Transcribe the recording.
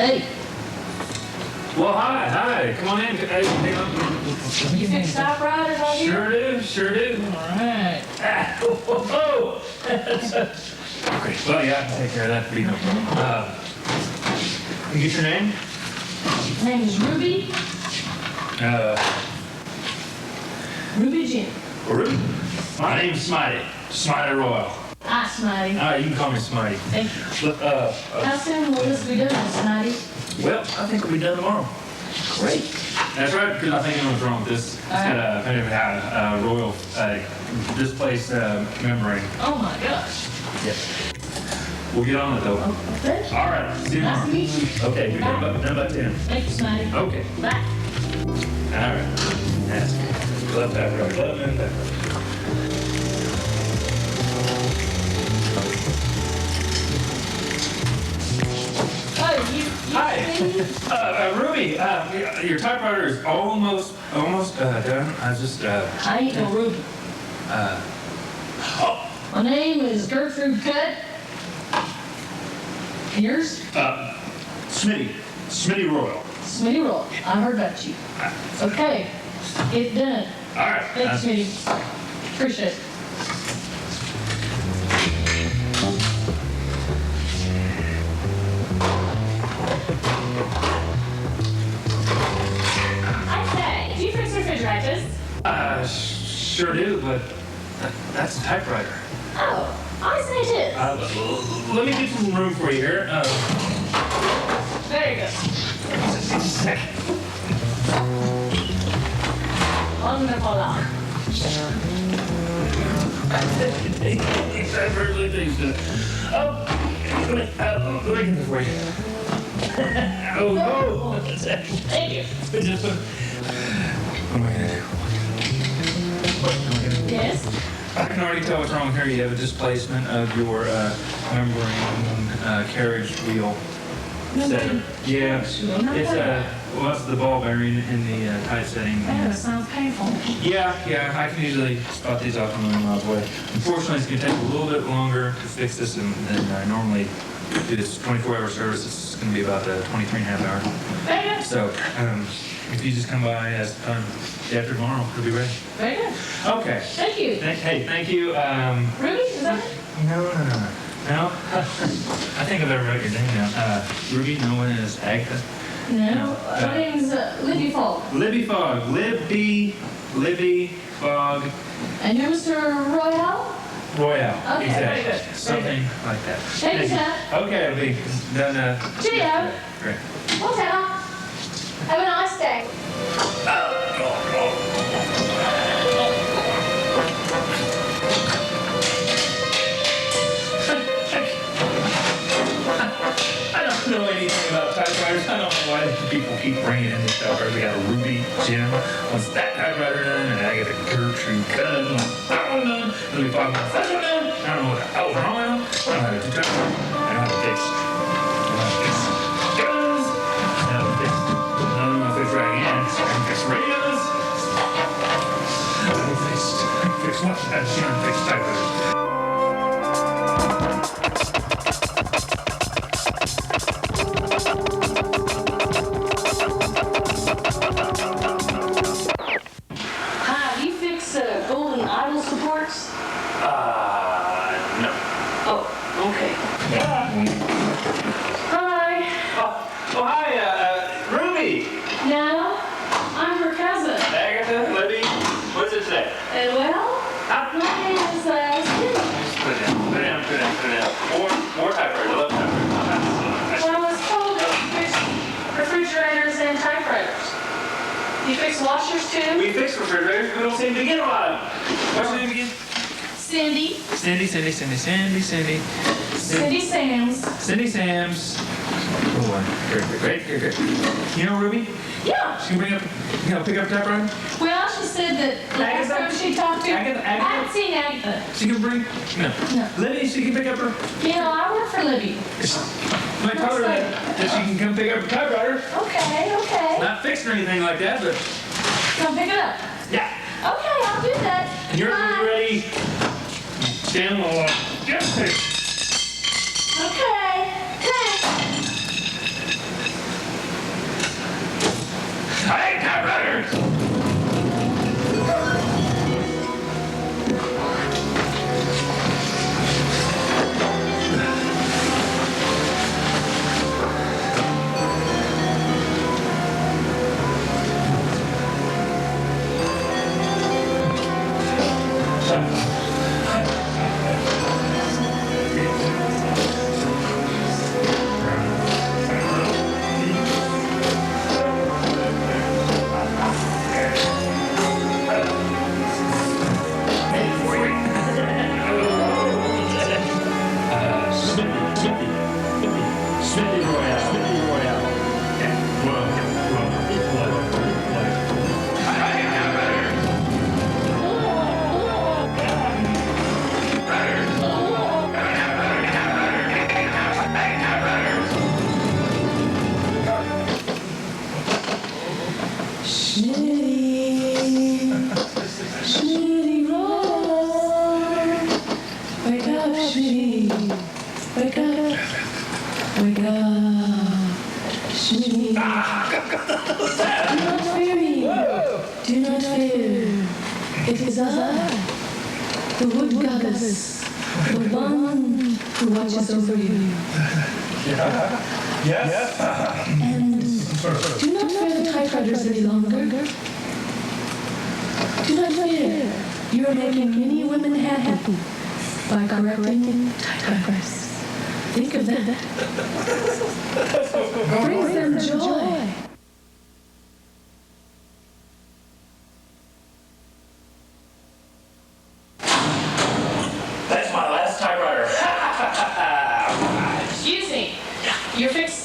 Hey. Well, hi. Come on in. Hey, You fix typewriters out here? Sure do. All right. Whoa. Okay. Well, yeah, I can take care of that for you. No problem. You get your name? My name is Ruby. Ruby Jim. Ruby? My name's Smitey. Smitey Royal. Hi, Smitey. All right, you can call me Smitey. Thank you. How soon will this be done, Smitey? Well, I think we'll be done tomorrow. Great. That's right, because I think I was wrong with this. It's got a royal displaced membrane. Oh my gosh. Yeah. We'll get on it though. Okay. All right. See you tomorrow. Nice to meet you. Okay, you're done about 10. Thank you, Smitey. Okay. Bye. All right. That's good. Love that, right? Love that. Oh, you Hi. see? Ruby, your typewriter is almost done. I ain't no Ruby. My name is Gertrude Cutt. And yours? Smitty Royal. Smitty Roll. I heard about you. Okay. Get done. All right. Thanks, Smitty. Appreciate it. Do you fix refrigerators? Sure do, but that's a typewriter. Oh, I see it is. Let me get some room for you here. Very good. Just a second. Wonderful. Let me get this for you. Oh. Thank you. Just put. What am I gonna do? Yes? I can already tell what's wrong here. You have a displacement of your membrane carriage wheel. Setting. Yeah, it's what's the ball bearing in the tight setting? That sounds painful. Yeah, I can usually spot these off a million miles away. Unfortunately, it's going to take a little bit longer to fix this than I normally do. This 24-hour service. It's going to be about 23 and a half hours. Very good. So, if you just come by as time after tomorrow, it'll be ready. Very good. Okay. Thank you. Thank you. Ruby, is that it? No. I think I've ever wrote your name down. Ruby, no one is Agatha. No. My name's Libby Fogg. Libby Fogg. Libby Fogg. And you're Mr. Royale? Royale. Okay, exactly. very good. Something like that. Thank you, sir. Okay, I'll be done. Cheerio. Great. Whatever. Have a nice day. I don't know anything about typewriters. I don't know why people keep bringing in these typewriters. We got a Ruby Jim. What's that typewriter done? And I got a Gertrude Cutt. That one done. Let me find my second one done. I don't know what the hell's wrong with them. I don't know how to do typewriters. I don't know how to fix guns. I don't know how to fix radios. I can fix radios. I can fix what? I can't fix typewriters. No. Oh, okay. Hi. Hi, Ruby. No, I'm her cousin. Agatha, Libby, what is it today? Well, my name is Cindy. Put it in. More typewriters. I love typewriters. Well, I was told that you fix refrigerators and typewriters. You fix washers too? We fix refrigerators, we don't seem to get a lot of them. What's your name again? Cindy. Cindy. Cindy Sams. Cindy Sams. Oh, great. You know Ruby? Yeah. She can pick up a typewriter? Well, she said that last time she talked to Agatha? I haven't seen Agatha. She can bring? No. Libby, she can pick up her? You know, I work for Libby. I told her that she can come pick up a typewriter. Okay. Not fixed or anything like that, but... Come pick it up. Yeah. Okay, I'll do that. And you're ready. Stand will get it. Okay. Thanks. up, sweetie. Wake up. Wake up. Sweetie. Do not fear me. Do not fear. It is I, the wood goddess, the one who watches over you. Yes. And do not fear the typewriters any longer. Do not fear. You are making many women happy by correcting typewriters. Think of that. Brings them joy. That's my last typewriter. Excuse me. Your fix